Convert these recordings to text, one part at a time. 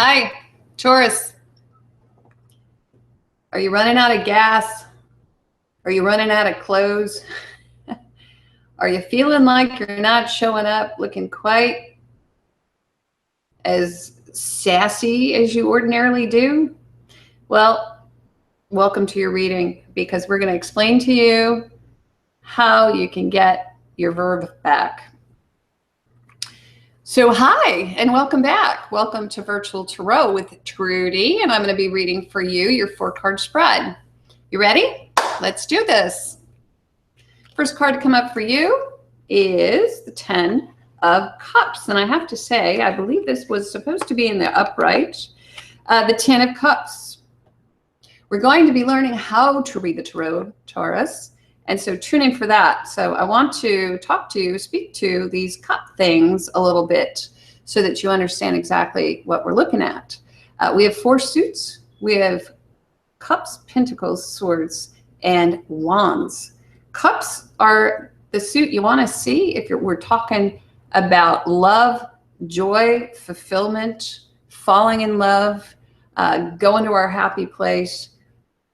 Hi, Taurus. Are you running out of gas? Are you running out of clothes? Are you feeling like you're not showing up looking quite as sassy as you ordinarily do? Well, welcome to your reading, because we're going to explain to you how you can get your verb back. So hi, and welcome back. Welcome to Virtual Tarot with Trudy, and I'm going to be reading for you your 4-card spread. You ready? Let's do this. First card to come up for you is the 10 of Cups, and I have to say, I believe this was supposed to be in the upright. The 10 of Cups. We're going to be learning how to read the tarot, Taurus, and so tune in for that. So I want to speak to these cup things a little bit so that you understand exactly what we're looking at. We have 4 suits. We have Cups, Pentacles, Swords, and Wands. Cups are the suit you want to see if we're talking about love, joy, fulfillment, falling in love, going to our happy place.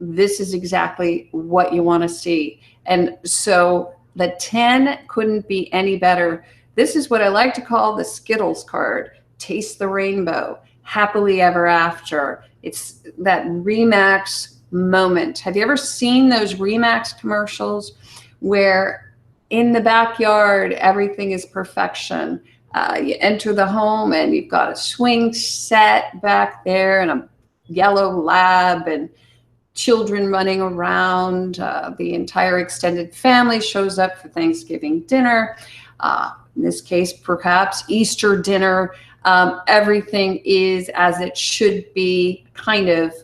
This is exactly what you want to see. And so the 10 couldn't be any better. This is what I like to call the Skittles card. Taste the rainbow, happily ever after. It's that Remax moment. Have you ever seen those Remax commercials where in the backyard everything is perfection? You enter the home and you've got a swing set back there and a yellow lab and children running around. The entire extended family shows up for Thanksgiving dinner. In this case, perhaps Easter dinner. Everything is as it should be, kind of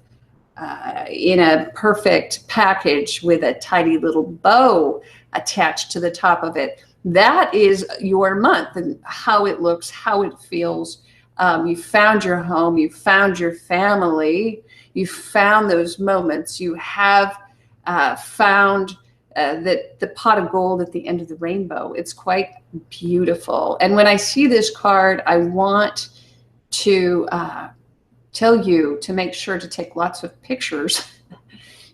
in a perfect package with a tidy little bow attached to the top of it. That is your month, and how it looks, how it feels. You found your home, you found your family, you found those moments. You have found the pot of gold at the end of the rainbow. It's quite beautiful. And when I see this card, I want to tell you to make sure to take lots of pictures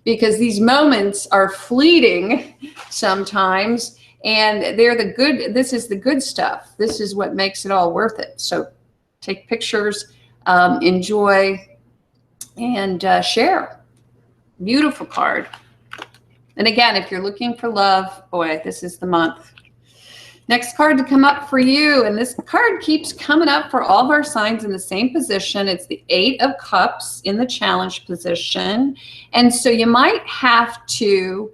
because these moments are fleeting sometimes, and they're the good. This is the good stuff. This is what makes it all worth it. So take pictures, enjoy, and share. Beautiful card. And again, if you're looking for love, boy, this is the month. Next card to come up for you, and this card keeps coming up for all of our signs in the same position. It's the 8 of Cups in the challenge position. And so you might have to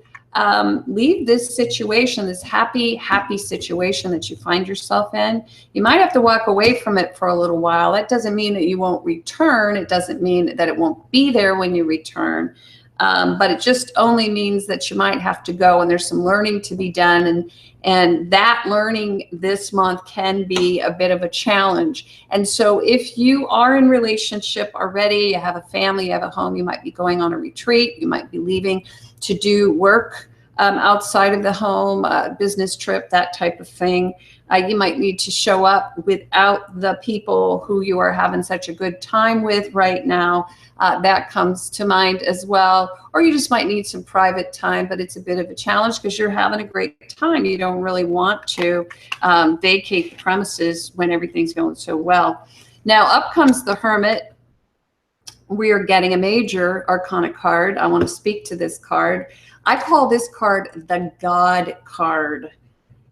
leave this situation, this happy situation that you find yourself in. You might have to walk away from it for a little while. That doesn't mean that you won't return. It doesn't mean that it won't be there when you return. But it just only means that you might have to go, and there's some learning to be done. And that learning this month can be a bit of a challenge. And so if you are in relationship already, you have a family, you have a home, you might be going on a retreat, you might be leaving to do work outside of the home, business trip, that type of thing. You might need to show up without the people who you are having such a good time with right now. That comes to mind as well. Or you just might need some private time, but it's a bit of a challenge because you're having a great time. You don't really want to vacate the premises when everything's going so well. Now up comes the Hermit. We are getting a major arcana card. I want to speak to this card. I call this card the God card.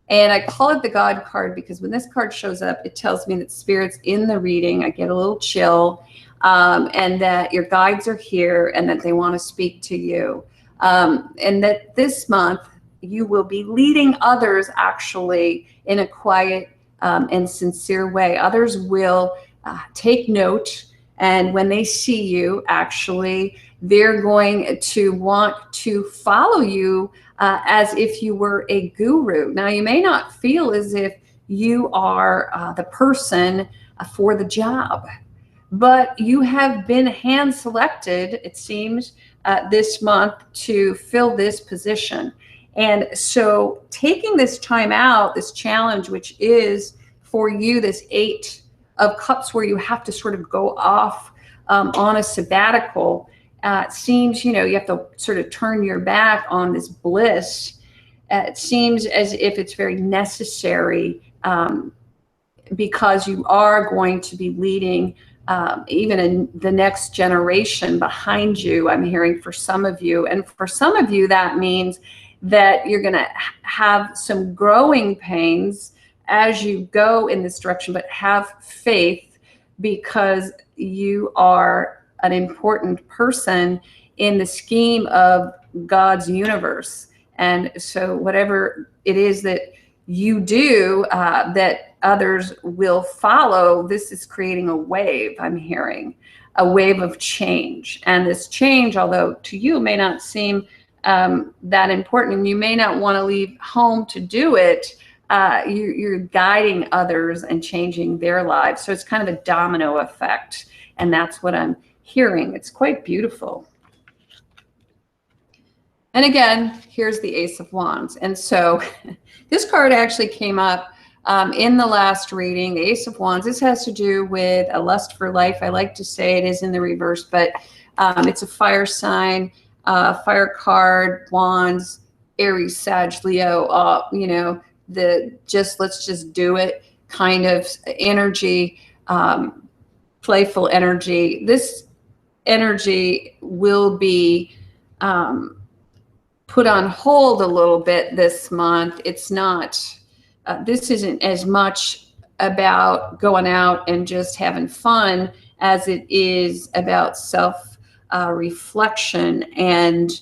And I call it the God card because when this card shows up, it tells me that Spirit's in the reading. I get a little chill, and that your guides are here and that they want to speak to you. And that this month you will be leading others actually in a quiet and sincere way. Others will take note, and when they see you, actually, they're going to want to follow you as if you were a guru. Now, you may not feel as if you are the person for the job, but you have been hand selected, it seems, this month to fill this position. And so taking this time out, this challenge, which is for you, this 8 of Cups where you have to sort of go off on a sabbatical. It seems, you have to sort of turn your back on this bliss. It seems as if it's very necessary because you are going to be leading even in the next generation behind you, I'm hearing for some of you. And for some of you, that means that you're going to have some growing pains as you go in this direction, but have faith because you are an important person in the scheme of God's universe. And so whatever it is that you do that others will follow, this is creating a wave, I'm hearing, a wave of change. And this change, although to you may not seem that important, and you may not want to leave home to do it, you're guiding others and changing their lives. So it's kind of a domino effect. And that's what I'm hearing. It's quite beautiful. And again, here's the Ace of Wands. And so this card actually came up in the last reading, the Ace of Wands. This has to do with a lust for life. I like to say it is in the reverse, but it's a fire sign, fire card, Wands, Aries, Sag, Leo, let's just do it kind of energy, playful energy. This energy will be put on hold a little bit this month. It's not, this isn't as much about going out and just having fun as it is about self-reflection and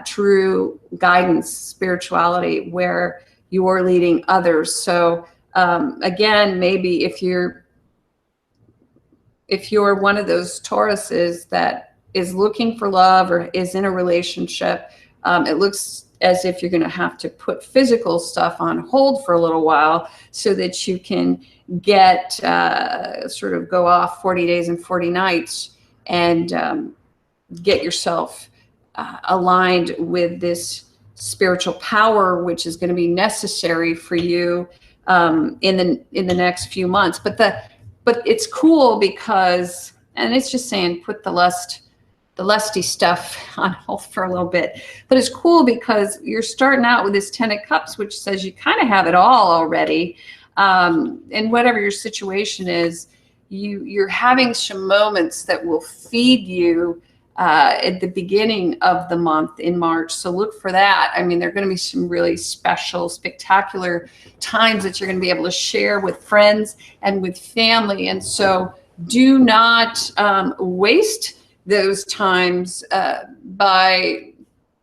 true guidance, spirituality, where you're leading others. So again, maybe if you're one of those Tauruses that is looking for love or is in a relationship, it looks as if you're going to have to put physical stuff on hold for a little while so that you can get sort of go off 40 days and 40 nights and get yourself aligned with this spiritual power, which is going to be necessary for you in the next few months. But it's cool because, and it's just saying, put the lusty stuff on hold for a little bit. But it's cool because you're starting out with this 10 of Cups, which says you kind of have it all already. And whatever your situation is, you're having some moments that will feed you at the beginning of the month in March. So look for that. I mean, there are going to be some really special, spectacular times that you're going to be able to share with friends and with family. And so do not waste those times by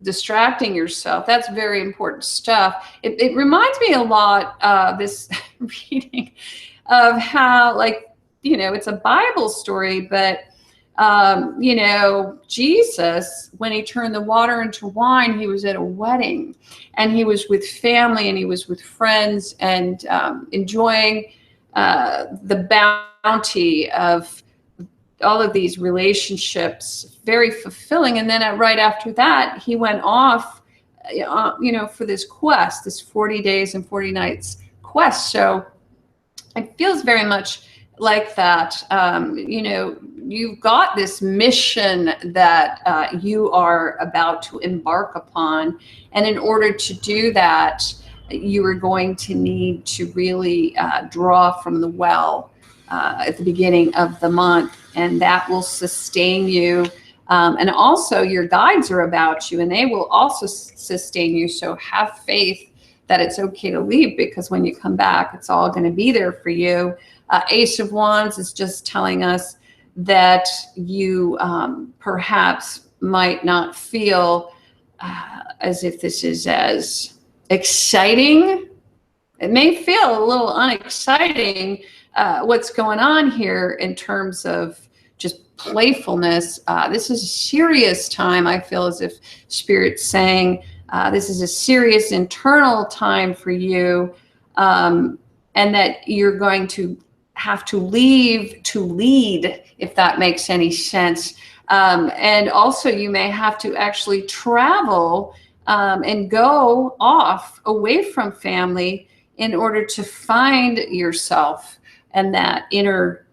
distracting yourself. That's very important stuff. It reminds me a lot of this reading of how, it's a Bible story, but Jesus, when he turned the water into wine, he was at a wedding and he was with family and he was with friends and enjoying the bounty of all of these relationships, very fulfilling. And then right after that, he went off, for this quest, this 40 days and 40 nights quest. So it feels very much like that. You've got this mission that you are about to embark upon. And in order to do that, you are going to need to really draw from the well at the beginning of the month, and that will sustain you. And also your guides are about you and they will also sustain you. So have faith that it's okay to leave, because when you come back, it's all going to be there for you. Ace of Wands is just telling us that you perhaps might not feel as if this is as exciting. It may feel a little unexciting what's going on here in terms of just playfulness. This is a serious time. I feel as if Spirit's saying this is a serious internal time for you, and that you're going to have to leave to lead, if that makes any sense. And also you may have to actually travel and go off away from family in order to find yourself and that inner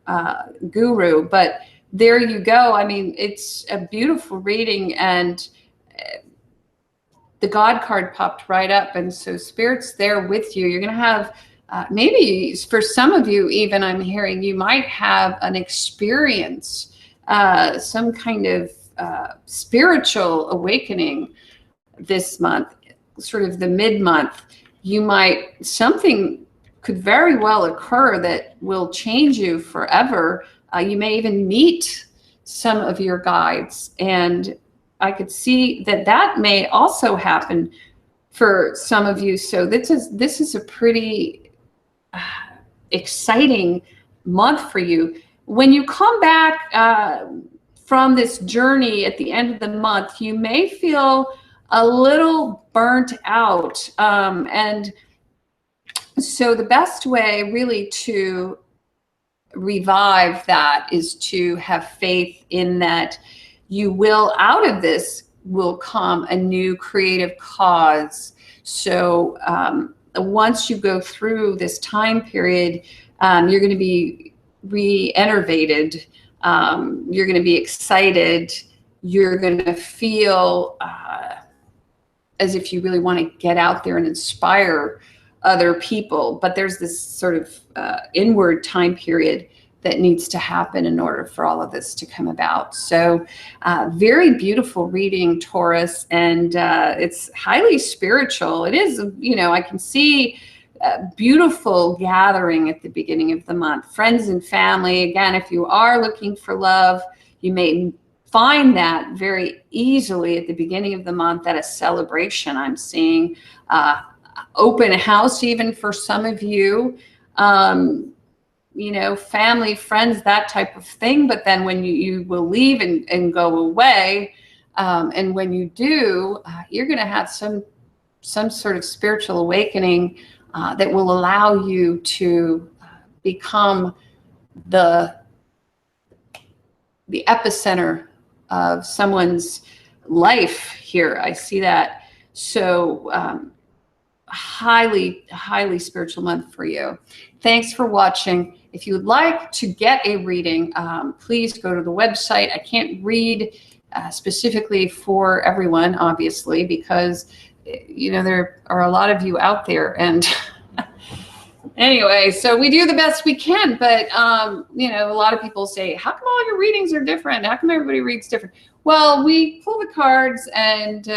guru, but there you go. I mean, it's a beautiful reading, and the God card popped right up. And so Spirit's there with you. You're going to have, maybe for some of you, even I'm hearing you might have an experience, some kind of spiritual awakening this month, sort of the mid-month. Something could very well occur that will change you forever. You may even meet some of your guides, and I could see that may also happen for some of you. So this is a pretty exciting month for you. When you come back from this journey at the end of the month, you may feel a little burnt out, and so the best way really to revive that is to have faith in that you will, out of this will come a new creative cause. So once you go through this time period, you're going to be re-enervated. You're going to be excited. You're going to feel as if you really want to get out there and inspire other people. But there's this sort of inward time period that needs to happen in order for all of this to come about. So very beautiful reading, Taurus, and it's highly spiritual. It is, you know, I can see a beautiful gathering at the beginning of the month. Friends and family, again, if you are looking for love, you may find that very easily at the beginning of the month at a celebration. I'm seeing open house even for some of you. You know, family, friends, that type of thing. But then when you will leave and go away, and when you do, you're going to have some sort of spiritual awakening that will allow you to become the epicenter of someone's life here. I see that. So highly spiritual month for you. Thanks for watching. If you would like to get a reading, please go to the website. I can't read specifically for everyone, obviously, because you know there are a lot of you out there, and anyway, so we do the best we can. But you know, a lot of people say, how come all your readings are different? How come everybody reads different? Well, we pull the cards and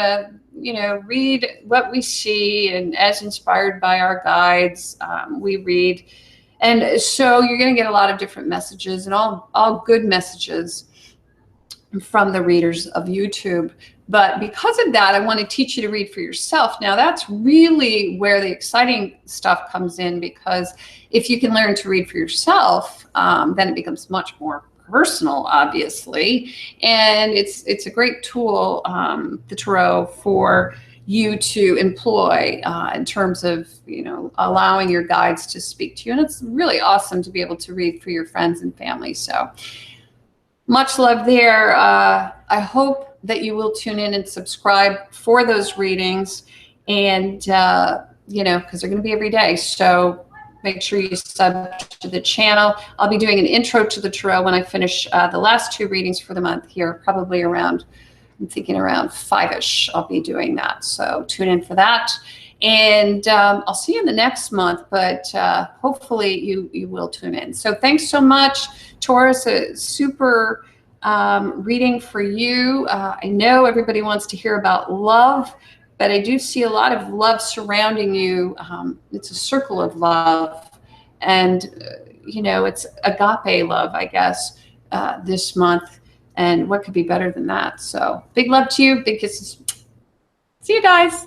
you know, read what we see, and as inspired by our guides, we read. And so you're going to get a lot of different messages, and all good messages from the readers of YouTube. But because of that, I want to teach you to read for yourself. Now, that's really where the exciting stuff comes in, because if you can learn to read for yourself, then it becomes much more personal, obviously. And it's a great tool, the Tarot, for you to employ in terms of, you know, allowing your guides to speak to you. And it's really awesome to be able to read for your friends and family. So much love there. I hope that you will tune in and subscribe for those readings, and you know, because they're going to be every day. So make sure you sub to the channel. I'll be doing an intro to the Tarot when I finish the last two readings for the month here, probably around, I'm thinking around 5-ish. I'll be doing that. So tune in for that. And I'll see you in the next month, but hopefully you will tune in. So thanks so much, Taurus. A super reading for you. I know everybody wants to hear about love, but I do see a lot of love surrounding you. It's a circle of love, and you know, it's agape love, I guess, this month. And what could be better than that? So big love to you, big kisses. See you guys.